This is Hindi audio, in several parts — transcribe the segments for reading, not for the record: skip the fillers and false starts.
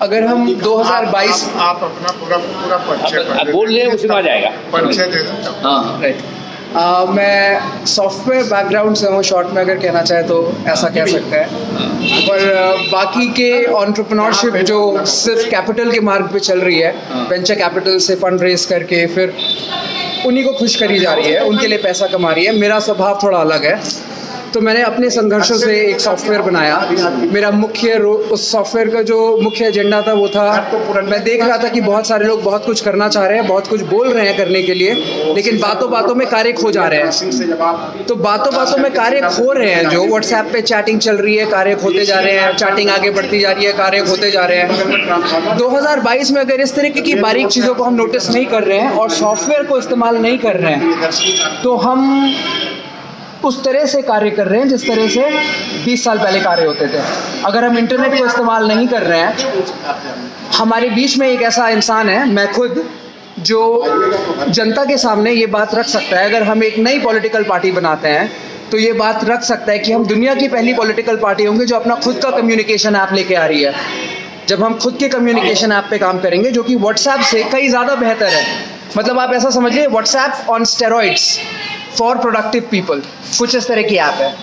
अगर हम 2022 आप अपना पूरा परिचय बोल रहे उसमें आ जाएगा। परिचय दे दो। हाँ राइट मैं सॉफ्टवेयर बैकग्राउंड से हूँ, शॉर्ट में अगर कहना चाहे तो ऐसा कह सकते हैं। पर बाकी के एंटरप्रेन्योरशिप जो सिर्फ कैपिटल के मार्ग पे चल रही है, वेंचर कैपिटल से फंड रेज करके फिर उन्हीं को खुश करी जा रही है, उनके लिए पैसा कमा रही है। मेरा स्वभाव थोड़ा अलग है, तो मैंने अपने संघर्षों से एक सॉफ्टवेयर बनाया। मेरा उस सॉफ्टवेयर का जो मुख्य एजेंडा था वो था, मैं देख रहा था कि बहुत सारे लोग बहुत कुछ करना चाह रहे हैं, बहुत कुछ बोल रहे हैं करने के लिए, लेकिन बातों बातों में कार्य खो जा रहे हैं। तो बातों बातों में कार्य खो रहे हैं। जो व्हाट्सएप पे चैटिंग चल रही है, कार्य खोते जा रहे हैं, चैटिंग आगे बढ़ती जा रही है, कार्य खोते जा रहे हैं। 2022 में अगर इस तरीके की बारीक चीज़ों को हम नोटिस नहीं कर रहे हैं और सॉफ्टवेयर को इस्तेमाल नहीं कर रहे हैं, तो हम उस तरह से कार्य कर रहे हैं जिस तरह से 20 साल पहले कार्य होते थे। अगर हम इंटरनेट को इस्तेमाल नहीं कर रहे हैं, हमारे बीच में एक ऐसा इंसान है, मैं खुद, जो जनता के सामने ये बात रख सकता है। अगर हम एक नई पॉलिटिकल पार्टी बनाते हैं तो ये बात रख सकता है कि हम दुनिया की पहली पॉलिटिकल पार्टी होंगे जो अपना खुद का कम्युनिकेशन ऐप लेके आ रही है। जब हम खुद के कम्युनिकेशन ऐप पे काम करेंगे जो कि व्हाट्सएप से कई ज़्यादा बेहतर है। मतलब आप ऐसा समझिए, WhatsApp on steroids for productive people, कुछ इस तरह की ऐप है।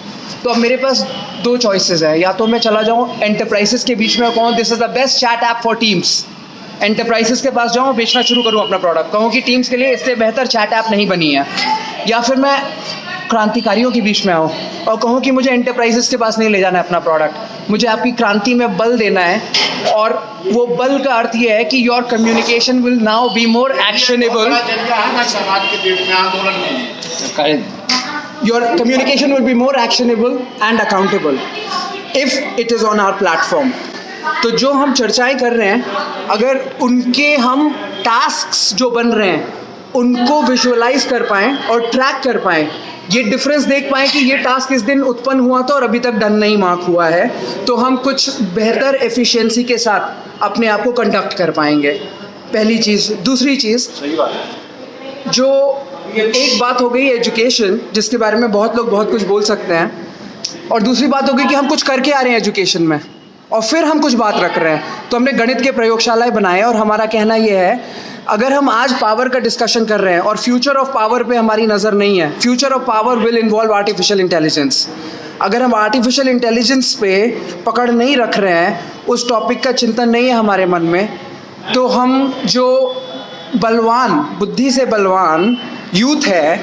तो अब मेरे पास दो चॉइसेस हैं, या तो मैं चला जाऊँ एंटरप्राइजेस के बीच में कहूँ this is the best chat app for teams, enterprises के पास जाऊँ, बेचना शुरू करूँ अपना प्रोडक्ट, कहूँ कि टीम्स के लिए इससे बेहतर चैट ऐप नहीं बनी है। या फिर मैं क्रांतिकारियों के बीच में आऊँ और कहूँ कि मुझे एंटरप्राइजेस के पास नहीं ले जाना है अपना प्रोडक्ट, मुझे आपकी क्रांति में बल देना है। और वो बल का अर्थ ये है कि your communication will now be more actionable. Your communication will be more actionable and accountable if it is on our platform. तो जो हम चर्चाएं कर रहे हैं, अगर उनके हम टास्क्स जो बन रहे हैं उनको विजुअलाइज कर पाएँ और ट्रैक कर पाएँ, ये डिफरेंस देख पाएँ कि ये टास्क इस दिन उत्पन्न हुआ था और अभी तक डन नहीं मार्क हुआ है, तो हम कुछ बेहतर एफिशिएंसी के साथ अपने आप को कंडक्ट कर पाएंगे। पहली चीज़। दूसरी चीज़, जो एक बात हो गई एजुकेशन, जिसके बारे में बहुत लोग बहुत कुछ बोल सकते हैं, और दूसरी बात हो गई कि हम कुछ करके आ रहे हैं एजुकेशन में और फिर हम कुछ बात रख रहे हैं। तो हमने गणित के प्रयोगशालाएं बनाए और हमारा कहना ये है, अगर हम आज पावर का डिस्कशन कर रहे हैं और फ्यूचर ऑफ पावर पे हमारी नज़र नहीं है, future of power will involve artificial intelligence. अगर हम आर्टिफिशियल इंटेलिजेंस पे पकड़ नहीं रख रहे हैं, उस टॉपिक का चिंतन नहीं है हमारे मन में, तो हम जो बलवान, बुद्धि से बलवान यूथ है,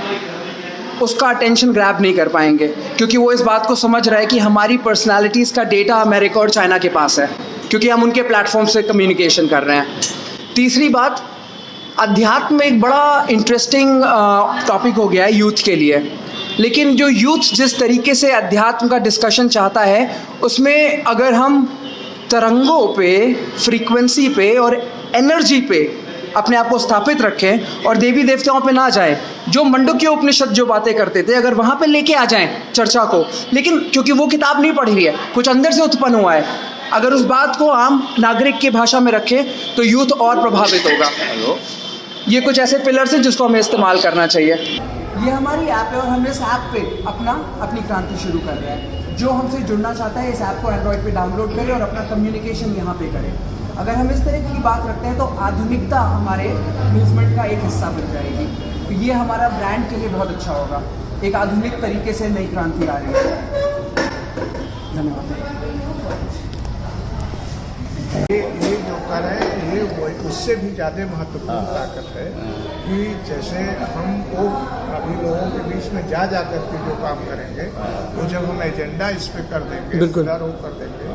उसका अटेंशन ग्रैब नहीं कर पाएंगे, क्योंकि वो इस बात को समझ रहा है कि हमारी पर्सनालिटीज़ का डेटा अमेरिका और चाइना के पास है, क्योंकि हम उनके प्लेटफॉर्म से कम्युनिकेशन कर रहे हैं। तीसरी बात, अध्यात्म एक बड़ा इंटरेस्टिंग टॉपिक हो गया है यूथ के लिए, लेकिन जो यूथ जिस तरीके से अध्यात्म का डिस्कशन चाहता है, उसमें अगर हम तरंगों पे, फ्रीक्वेंसी पे और एनर्जी पे अपने आप को स्थापित रखें और देवी देवताओं पे ना जाएं, जो मंडूक्य उपनिषद जो बातें करते थे, अगर वहाँ पे लेके आ जाएं चर्चा को, लेकिन क्योंकि वो किताब नहीं पढ़ी है, कुछ अंदर से उत्पन्न हुआ है, अगर उस बात को आम नागरिक की भाषा में रखें तो यूथ और प्रभावित होगा। ये कुछ ऐसे पिलर्स हैं जिसको हमें इस्तेमाल करना चाहिए। ये हमारी ऐप है और हम इस ऐप पे अपनी क्रांति शुरू कर रहे हैं। जो हमसे जुड़ना चाहता है इस ऐप को एंड्रॉयड पे डाउनलोड करे और अपना कम्युनिकेशन यहाँ पे करे। अगर हम इस तरह की बात रखते हैं तो आधुनिकता हमारे मूवमेंट का एक हिस्सा बन जाएगी। तो ये हमारा ब्रांड के लिए बहुत अच्छा होगा। एक आधुनिक तरीके से नई क्रांति आ रही है। धन्यवाद। ये जो कर है, ये उससे भी ज़्यादा महत्वपूर्ण ताकत है कि जैसे हम वो अभी लोगों के बीच में जा करके जो काम करेंगे, वो जब हम एजेंडा इस पे कर देंगे, सुधार वो कर देंगे,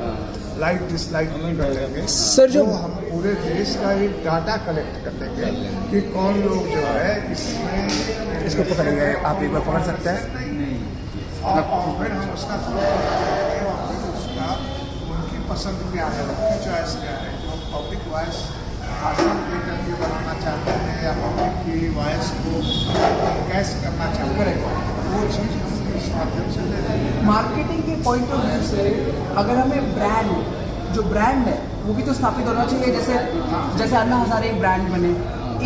लाइक डिसलाइक कर देंगे सर, जो हम पूरे देश का एक डाटा कलेक्ट कर देंगे कि कौन लोग जो है इसमें, इसको पकड़ेंगे, आप एक बार पकड़ सकते हैं, और फिर हम उसका उनकी पसंद क्या है, उनकी चॉइस क्या है, जो पब्लिक वॉइस भाषण दे करके बनाना चाहते हैं या पब्लिक की वॉइस को कैसे करना चाहते हैं, वो चीज़ हम इस माध्यम से ले रहे हैं। मार्केटिंग के पॉइंट ऑफ व्यू से अगर हमें जो ब्रांड है वो भी तो स्थापित होना चाहिए। जैसे अन्ना हजारे एक ब्रांड बने,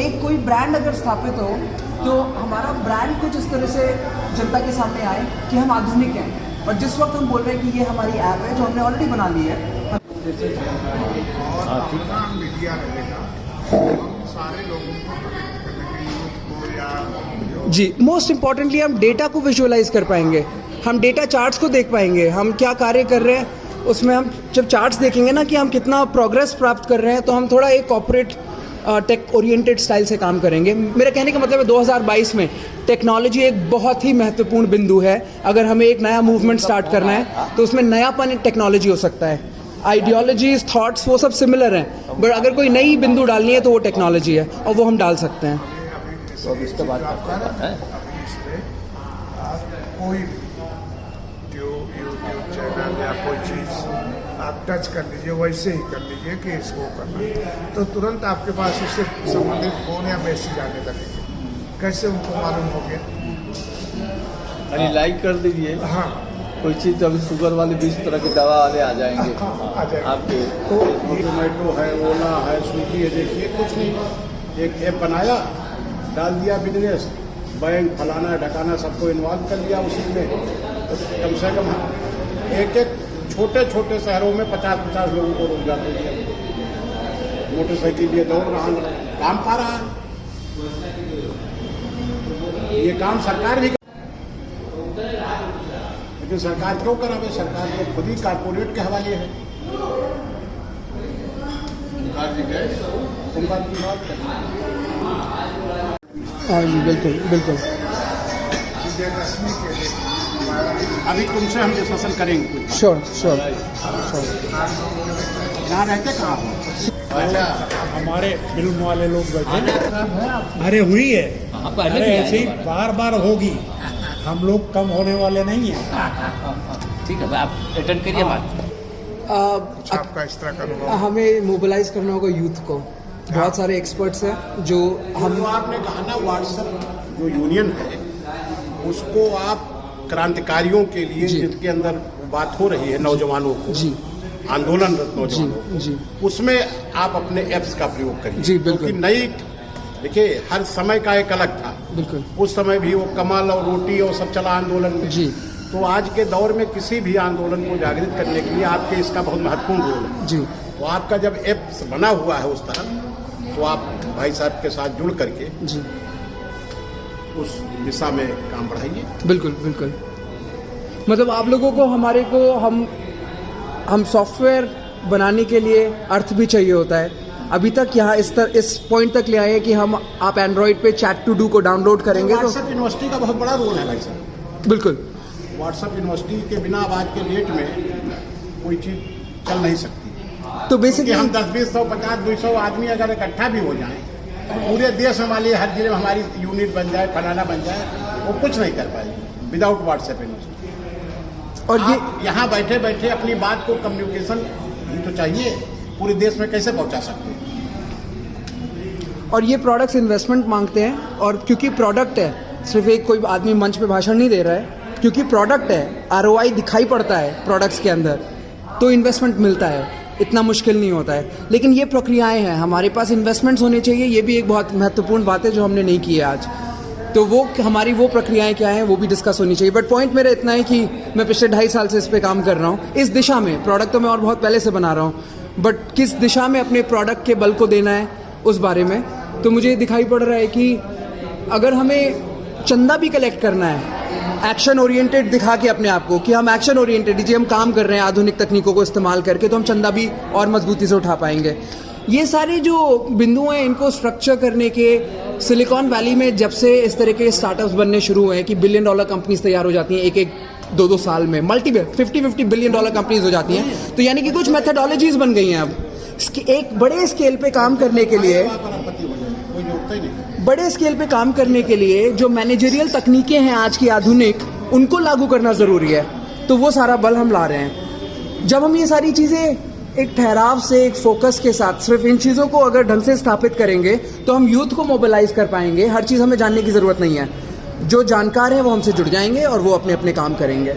एक कोई ब्रांड अगर स्थापित हो तो हमारा ब्रांड कुछ इस तरह से जनता के सामने आए कि हम आधुनिक हैं। और जिस वक्त हम बोल रहे हैं कि ये हमारी ऐप है जो हमने ऑलरेडी बना ली है, और अपना मीडिया रहेगा, हम सारे लोगों को कनेक्ट करेंगे, यूथ को या जी, मोस्ट इम्पॉर्टेंटली हम डेटा को विजुअलाइज कर पाएंगे, हम डेटा चार्ट्स को देख पाएंगे, हम क्या कार्य कर रहे हैं उसमें हम जब चार्ट्स देखेंगे ना कि हम कितना प्रोग्रेस प्राप्त कर रहे हैं, तो हम थोड़ा एक कॉर्पोरेट टेक ओरिएंटेड स्टाइल से काम करेंगे। मेरा कहने का मतलब है 2022 में टेक्नोलॉजी एक बहुत ही महत्वपूर्ण बिंदु है। अगर हमें एक नया मूवमेंट स्टार्ट करना है तो उसमें नयापन एक टेक्नोलॉजी हो सकता है। आइडियोलॉजीज, थॉट्स वो सब सिमिलर हैं, बट अगर कोई नई बिंदु डालनी है तो वो टेक्नोलॉजी है और वो हम डाल सकते हैं। तो इसके बाद अभी इस पे आप कोई भी यूट्यूब चैनल या कोई चीज़ आप टच कर लीजिए, वैसे ही कर लीजिए कि इसको करना है, तो तुरंत आपके पास इससे संबंधित फ़ोन या मैसेज आने लगेंगे। कैसे उनको मालूम हो गया? अरे लाइक कर दीजिए। हाँ, कोई चीज़ तो अभी शुगर वाले 20 तरह की दवा वाले आ जाएंगे आ जाएंगे। आपके। तो जोमेटो है, ओला है, स्विगी है, देखिए कुछ नहीं, एक ऐप बनाया, डाल दिया बिजनेस, बैंक फलाना ढकाना सबको इन्वॉल्व कर लिया उसी में, तो कम से कम एक एक छोटे छोटे शहरों में 50-50 लोगों को रोजगार दे दिया। मोटरसाइकिल लिए दौड़ रहा, काम पा रहा है। ये काम सरकार भी, लेकिन सरकार क्यों करावे? सरकार तो खुद ही कारपोरेट के हवाले है। तुम बात की बात करें। हाँ जी, बिल्कुल बिल्कुल। विजयदशमी के दिन अभी तुमसे हम डिस्कशन करेंगे कुछ। Sure sure. यहाँ रहते कहाँ हो? अच्छा, हमारे फिल्म वाले लोग बैठे, अरे हुई है, अरे ऐसे ही बार बार होगी, हम लोग कम होने वाले नहीं हैं। ठीक है, आप अटेंड करिए बात। आपका इस तरह का अनुभव? हमें मोबिलाइज करना होगा यूथ को। बहुत सारे एक्सपर्ट्स हैं जो हम, जो आपने कहा ना व्हाट्सएप जो यूनियन है, उसको आप क्रांतिकारियों के लिए, जी। जिसके अंदर बात हो रही है नौजवानों को, जी आंदोलनरत नौजवानों को, जी उसमें आप अपने ऐप्स का प्रयोग करिए। जी, बिल्कुल। क्योंकि नई, देखिए हर समय का एक अलग था। बिल्कुल उस समय भी वो कमल और रोटी और सब चला आंदोलन में। जी तो आज के दौर में किसी भी आंदोलन को जागृत करने के लिए आपके इसका बहुत महत्वपूर्ण रोल है। जी तो आपका जब ऐप्स बना हुआ है उस तरह, तो आप भाई साहब के साथ जुड़ करके जी उस दिशा में काम बढ़ाइए। बिल्कुल बिल्कुल। मतलब आप लोगों को, हमारे को, हम सॉफ्टवेयर बनाने के लिए अर्थ भी चाहिए होता है। अभी तक यहाँ इस पॉइंट तक ले आए हैं कि आप एंड्रॉइड पे चैट टू डू को डाउनलोड करेंगे तो व्हाट्सएप यूनिवर्सिटी का बहुत बड़ा रोल है भाई साहब। बिल्कुल। व्हाट्सएप यूनिवर्सिटी के बिना अब आज के डेट में कोई चीज़ चल नहीं सकती। तो क्योंकि बेसिकली हम 10, 20, 100, 50, 200 आदमी अगर इकट्ठा भी हो जाएं, पूरे देश में हमारे हर जिले में हमारी यूनिट बन जाए, फलाना बन जाए, वो कुछ नहीं कर पाएगी विदाउट व्हाट्सएप यूनिवर्सिटी। और ये आप यहाँ बैठे बैठे अपनी बात को, कम्युनिकेशन भी तो चाहिए, पूरे देश में कैसे पहुँचा सकते हैं? और ये प्रोडक्ट्स इन्वेस्टमेंट मांगते हैं, और क्योंकि प्रोडक्ट है, सिर्फ एक कोई आदमी मंच पे भाषण नहीं दे रहा है, क्योंकि प्रोडक्ट है, ROI दिखाई पड़ता है प्रोडक्ट्स के अंदर, तो इन्वेस्टमेंट मिलता है, इतना मुश्किल नहीं होता है। लेकिन ये प्रक्रियाएं हैं, हमारे पास इन्वेस्टमेंट्स होने चाहिए, ये भी एक बहुत महत्वपूर्ण बात है जो हमने नहीं की है आज। तो वो हमारी वो प्रक्रियाएं क्या हैं वो भी डिस्कस होनी चाहिए। बट पॉइंट मेरा इतना है कि मैं पिछले 2.5 साल से इस पे काम कर रहा हूँ, इस दिशा में। प्रोडक्ट तो मैं और बहुत पहले से बना रहा हूँ, बट किस दिशा में अपने प्रोडक्ट के बल को देना है उस बारे में तो मुझे दिखाई पड़ रहा है कि अगर हमें चंदा भी कलेक्ट करना है, एक्शन ओरिएंटेड दिखा के अपने आप को कि हम एक्शन ओरिएंटेड, जी हम काम कर रहे हैं आधुनिक तकनीकों को इस्तेमाल करके, तो हम चंदा भी और मजबूती से उठा पाएंगे। ये सारे जो बिंदु हैं, इनको स्ट्रक्चर करने के सिलिकॉन वैली में जब से इस तरह के स्टार्टअप्स बनने शुरू हुए हैं कि $1 बिलियन कंपनीज तैयार हो जाती हैं एक 2 साल में, मल्टी 50 बिलियन डॉलर कंपनीज हो जाती हैं, तो यानी कि कुछ मेथडोलॉजीज बन गई हैं। अब एक बड़े स्केल पे काम करने के लिए, बड़े स्केल पे काम करने के लिए जो मैनेजरियल तकनीकें हैं आज की आधुनिक, उनको लागू करना ज़रूरी है। तो वो सारा बल हम ला रहे हैं। जब हम ये सारी चीज़ें एक ठहराव से, एक फोकस के साथ सिर्फ इन चीज़ों को अगर ढंग से स्थापित करेंगे तो हम यूथ को मोबिलाइज कर पाएंगे। हर चीज़ हमें जानने की ज़रूरत नहीं है, जो जानकार हैं वो हमसे जुड़ जाएंगे और वो अपने अपने काम करेंगे।